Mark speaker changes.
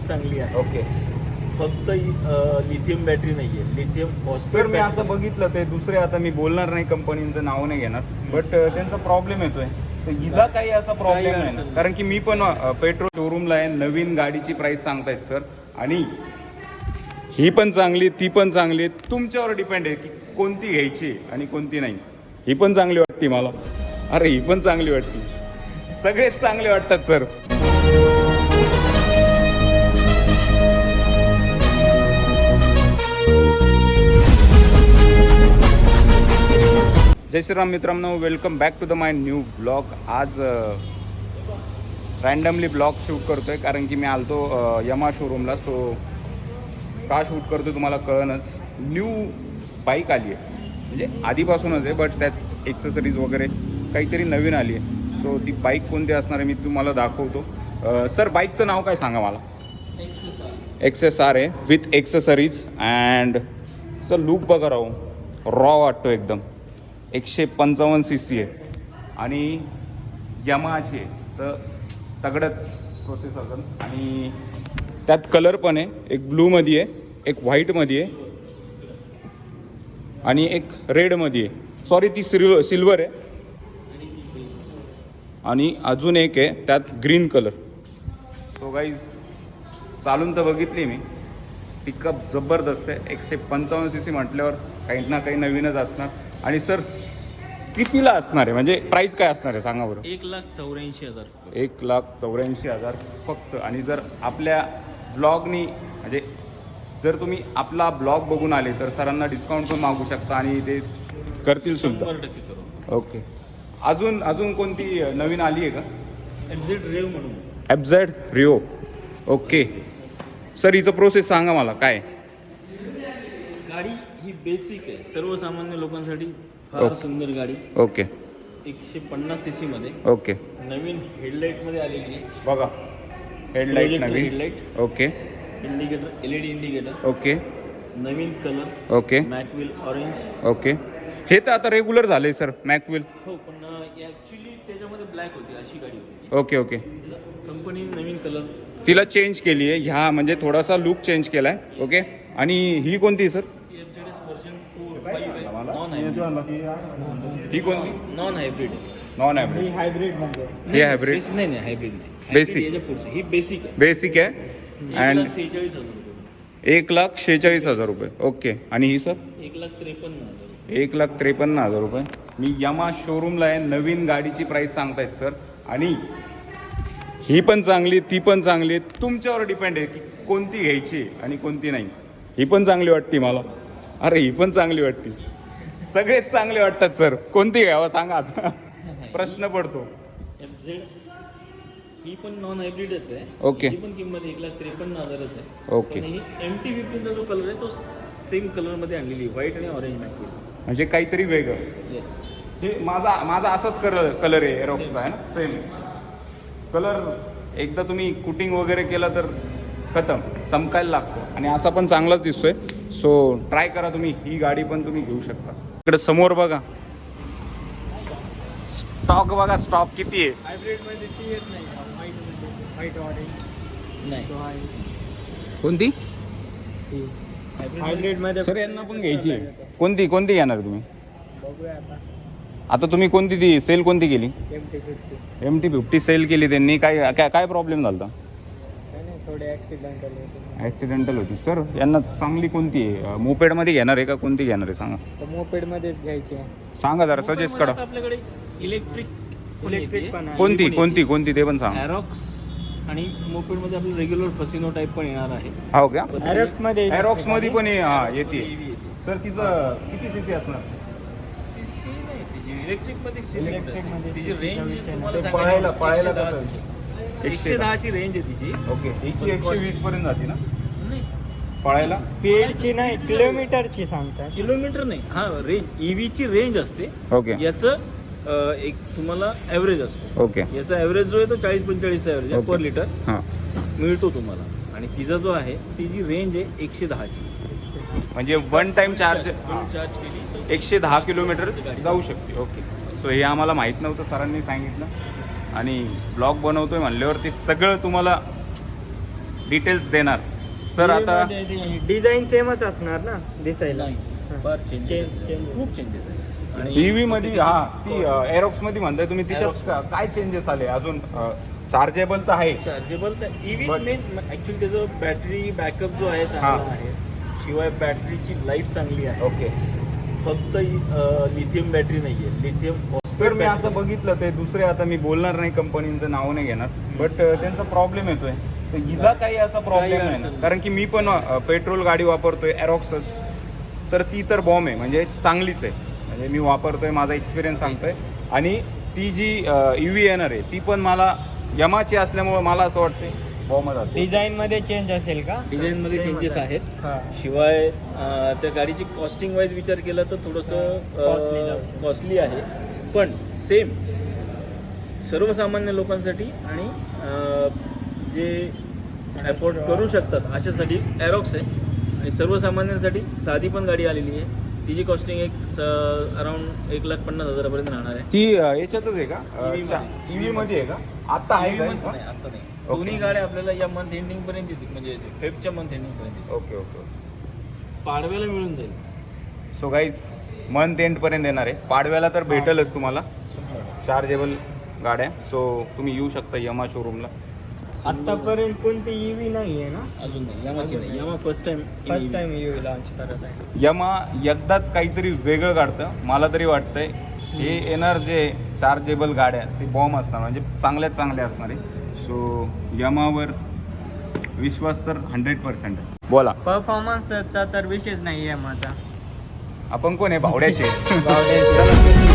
Speaker 1: चांगली आहे.
Speaker 2: ओके.
Speaker 1: फक्त लिथियम बॅटरी नाहीये, लिथियम
Speaker 2: सर
Speaker 1: फॉस्फेट.
Speaker 2: मी आता बघितलं ते दुसरे, आता मी बोलणार नाही कंपनीचं नाव नाही घेणार, बट त्यांचा प्रॉब्लेम येतोय. तर हिला काही असा प्रॉब्लेम नाही ना? कारण की मी पण पेट्रोल शोरूमला आहे, नवीन गाडीची प्राइस सांगतायत सर, आणि ही पण चांगली ती पण चांगली, तुमच्यावर डिपेंड आहे की कोणती घ्यायची आणि कोणती नाही. ही पण चांगली वाटते मला, अरे ही पण चांगली वाटते, सगळेच चांगले वाटतात सर. जय श्रीराम मित्रांनो, welcome back to the my new blog. आज रँडमली ब्लॉग शूट करतोय कारण की मी आलतो यमा शोरूमला. सो का शूट करतो तुम्हाला कळणच. न्यू बाईक आली आहे, म्हणजे आधीपासूनच आहे, बट त्यात एक्सेसरीज वगैरे काहीतरी नवीन आली आहे. सो ती बाईक कोणती असणार आहे मी तुम्हाला दाखवतो. सर बाईकचं नाव काय सांगा मला. XSR आहे with accessories. And sir look बघा राहू, रॉ वाटतो एकदम. 155 cc आहे आणि यमाहाची आहे, तर तगडच प्रोसेस असेल. आणि त्यात कलर पण आहे, एक ब्लूमध्ये आहे, एक व्हाईटमध्ये आहे आणि एक रेडमध्ये आहे. सॉरी ती सिल्वर आहे. आणि अजून एक आहे त्यात ग्रीन कलर. सो गाईज चालून तर बघितली मी, पिकअप जबरदस्त आहे. 155 cc म्हटल्यावर काही ना काही नवीनच असणार. आणि सर कितीला असणार आहे, म्हणजे प्राईस काय असणार आहे सांगा बरं.
Speaker 1: 1,84,000.
Speaker 2: 1,84,000 फक्त. आणि जर आपल्या ब्लॉगनी, म्हणजे जर तुम्ही आपला ब्लॉग बघून आले तर सरांना डिस्काउंट पण मागू शकता आणि ते करतील सुद्धा.
Speaker 1: 100% करू.
Speaker 2: ओके. अजून कोणती नवीन आली आहे का.
Speaker 1: FZ रेव म्हणून.
Speaker 2: FZ Rio. ओके. सर हिचं प्रोसेस सांगा मला काय.
Speaker 1: गाडी ही बेसिक आहे, सर्वसामान्य लोकांसाठी फार सुंदर गाडी.
Speaker 2: ओके.
Speaker 1: 150 cc मध्ये.
Speaker 2: ओके.
Speaker 1: नवीन हेडलाईट मध्ये आलेली आहे.
Speaker 2: बघा हेडलाईट नवीन.
Speaker 1: Headlight.
Speaker 2: Okay.
Speaker 1: Indicator LED indicator.
Speaker 2: Okay.
Speaker 1: नवीन कलर.
Speaker 2: ओके.
Speaker 1: मॅकविल ऑरेंज.
Speaker 2: ओके. हे तर आता रेग्युलर झाले सर मॅकविल.
Speaker 1: हो, पण ॲक्च्युली त्याच्यामध्ये ब्लॅक होती, अशी गाडी होती.
Speaker 2: ओके. ओके.
Speaker 1: कंपनीने नवीन कलर
Speaker 2: तिला चेंज केली आहे, ह्या म्हणजे थोडासा लुक चेंज केला आहे. ओके. आणि ही कोणती सर.
Speaker 1: FZS वर्जन 4, 5 आहे. Non hybrid.
Speaker 2: ही कोणती.
Speaker 1: Non hybrid.
Speaker 2: Non hybrid.
Speaker 3: ही हायब्रिड म्हणजे
Speaker 2: ही हायब्रिड.
Speaker 1: नाही हायब्रिड नाही.
Speaker 2: Basic.
Speaker 1: Hybrid याच्या पुढचं. ही बेसिक आहे.
Speaker 2: बेसिक आहे. अँड
Speaker 1: 1,46,000 रुपये.
Speaker 2: 1,46,000 रुपये. ओके. आणि ही सर
Speaker 1: 1,53,000.
Speaker 2: 1,53,000 रुपये. मी यमा शोरूमला आहे, नवीन गाडीची प्राईस सांगतायत सर. आणि ही पण चांगली ती पण चांगली, तुमच्यावर डिपेंड आहे की कोणती घ्यायची आणि कोणती नाही. ही पण चांगली वाटते मला, अरे ही पण चांगली वाटते, सगळेच चांगले वाटतात सर. कोणती घ्यावं सांगा आता. प्रश्न पडतो.
Speaker 1: FZ ही पण नॉन हायब्रिडच आहे.
Speaker 2: ओके.
Speaker 1: ही पण किंमत 1,53,000च आहे.
Speaker 2: ओके.
Speaker 1: पण ही MT-15चा जो कलर आहे तो सेम कलरमध्ये आणलेली, व्हाईट आणि ऑरेंज मॅकविल.
Speaker 2: म्हणजे काहीतरी वेगळं.
Speaker 1: येस.
Speaker 2: हे माझा असाच कलर आहे एरोक्सचा आहे ना, सेम कलर. एकदा तुम्ही कुटिंग वगैरे केलं तर खतम, चमकायला लागतो. आणि असा पण चांगलाच दिसतोय. सो ट्राय करा तुम्ही, ही गाडी पण तुम्ही घेऊ शकता. इकडे समोर बघा, स्टॉक बघा, स्टॉक किती आहे.
Speaker 3: हायब्रिडमध्ये ती येत नाही, व्हाईट ऑरेंज
Speaker 1: नाही.
Speaker 2: कोणती
Speaker 3: हायब्रिडमध्ये.
Speaker 2: सर यांना पण घ्यायची आहे. कोणती घेणार तुम्ही.
Speaker 3: बघूया
Speaker 2: आता तुम्ही कोणती ती सेल कोणती केली.
Speaker 3: MT-50.
Speaker 2: MT-50 सेल केली त्यांनी. काय प्रॉब्लेम झाला.
Speaker 3: काय नाही, थोडे ॲक्सिडेंटल होते.
Speaker 2: ॲक्सिडेंटल होती. सर यांना चांगली कोणती आहे, मोपेडमध्ये घेणार आहे का कोणती घेणार आहे सांगा.
Speaker 3: तर मोपेडमध्येच घ्यायची आहे.
Speaker 2: सांगा जरा सजेस्ट करा.
Speaker 1: आता आपल्याकडे इलेक्ट्रिक
Speaker 3: पण आहे.
Speaker 2: कोणती ते पण सांगा.
Speaker 1: एरोक्स आणि मोपेडमध्ये आपलं रेग्युलर फसिनो टाईप पण येणार आहे.
Speaker 2: हो का.
Speaker 3: एरोक्समध्ये
Speaker 2: एरोक्समध्ये पण येते. सर तिचं किती सीसी असणार.
Speaker 1: सीसी नाही तिची, इलेक्ट्रिकमध्ये
Speaker 3: इलेक्ट्रिकमध्ये
Speaker 1: तिची रेंज तुम्हाला
Speaker 2: ते पळायला
Speaker 1: सांगायला
Speaker 2: कसं.
Speaker 1: 110 ची रेंज आहे तिची.
Speaker 2: ओके. हिची 120 पर्यंत जाते ना
Speaker 1: नाही,
Speaker 2: पळायला.
Speaker 3: स्पीडची नाही, किलोमीटरची सांगतात.
Speaker 1: किलोमीटर नाही. हा, रेंज ईव्हीची रेंज असते.
Speaker 2: ओके.
Speaker 1: याचं एक तुम्हाला ॲव्हरेज असतो.
Speaker 2: ओके.
Speaker 1: याचा ॲव्हरेज जो आहे तो 40-45चा ॲव्हरेज आहे
Speaker 2: ओके.
Speaker 1: पर लिटर
Speaker 2: हां.
Speaker 1: मिळतो तुम्हाला. आणि तिचा जो आहे तिची रेंज आहे 110 ची.
Speaker 2: म्हणजे वन टाइम चार्ज
Speaker 1: चार्ज केली तर
Speaker 2: 110 किलोमीटर जाऊ शकते. ओके. सो हे आम्हाला माहीत नव्हतं, सरांनी सांगितलं. आणि ब्लॉग बनवतोय म्हणल्यावर ते सगळं तुम्हाला डिटेल्स देणार. सर आता
Speaker 3: डिझाईन सेमच असणार ना दिसायला.
Speaker 1: फार चेंजेस
Speaker 3: changes.
Speaker 1: खूप चेंजेस आहेत. आणि
Speaker 2: EV मध्ये ती एरोक्स मध्ये म्हणताय तुम्ही, तिच्यात काय चेंजेस आले अजून? चार्जेबल तर आहे,
Speaker 1: चार्जेबल तर EV
Speaker 2: But-
Speaker 1: मेन ऍक्च्युली त्याचं बॅटरी बॅकअप जो आहे चांगला आहे. शिवाय बॅटरीची लाईफ चांगली आहे.
Speaker 2: ओके.
Speaker 1: फक्त लिथियम बॅटरी नाहीये, लिथियम
Speaker 2: सर मी आता बघितलं ते दुसरे, आता मी बोलणार नाही कंपनीचं नाव नाही घेणार, बट त्यांचा प्रॉब्लेम येतोय. तर हिला काही असा प्रॉब्लेम
Speaker 1: काही
Speaker 2: नाही ना?
Speaker 1: अडचण
Speaker 2: कारण की मी पण पेट्रोल गाडी वापरतोय एरोक्सच, तर ती तर बॉम्ब आहे, म्हणजे चांगलीच आहे. म्हणजे मी वापरतोय, माझा एक्सपिरियन्स सांगतोय. आणि ती जी EV येणार आहे ती पण मला यमाची असल्यामुळे मला असं वाटतंय बॉम्बच असेल.
Speaker 3: डिझाईन मध्ये चेंज असेल का?
Speaker 1: डिझाईन मध्ये चेंजेस आहेत.
Speaker 3: हा.
Speaker 1: शिवाय त्या गाडीची कॉस्टिंग वाईज विचार केला तर
Speaker 3: Costly
Speaker 1: थोडंसं
Speaker 3: जाऊ शकतं.
Speaker 1: कॉस्टली आहे, पण सेम सर्वसामान्य लोकांसाठी आणि जे अफोर्ड करू शकतात अशासाठी एरोक्स आहे. आणि सर्वसामान्यांसाठी साधी पण गाडी आलेली आहे. तिची कॉस्टिंग अराउंड 1,50,000 पर्यंत राहणार आहे.
Speaker 2: ती याच्यातच आहे का? EV मध्ये आहे का? आता आहे
Speaker 1: EV मध्ये
Speaker 2: का?
Speaker 1: नाही, आता नाही. दोन्ही गाड्या आपल्याला या मंथ एंडिंग पर्यंत येतील, म्हणजे फेबच्या मंथ एंडिंग पर्यंत येतील.
Speaker 2: Okay okay.
Speaker 1: पाडव्याला मिळून जाईल.
Speaker 2: सो गाईज मंथ एंड पर्यंत येणार आहे. पाडव्याला तर भेटेलच तुम्हाला चार्जेबल गाड्या. सो तुम्ही येऊ शकता यमा शोरूमला.
Speaker 3: आतापर्यंत कोणती EV नाही आहे ना?
Speaker 1: अजून नाही, यामाची नाही. Yamaha first time
Speaker 3: first time EV launch करत आहे.
Speaker 2: यमा एकदाच काहीतरी वेगळं काढतं. मला तरी वाटतंय हे येणार जे चार्जेबल गाड्या ते बॉम्ब असणार, म्हणजे चांगल्याच चांगल्या असणार आहे. सो यमावर विश्वास तर 100% आहे. बोला,
Speaker 3: परफॉर्मन्सचा तर विषयच नाही आहे माझा.
Speaker 2: आपण कोण आहे? भावड्याचे.
Speaker 3: गावड्याचे.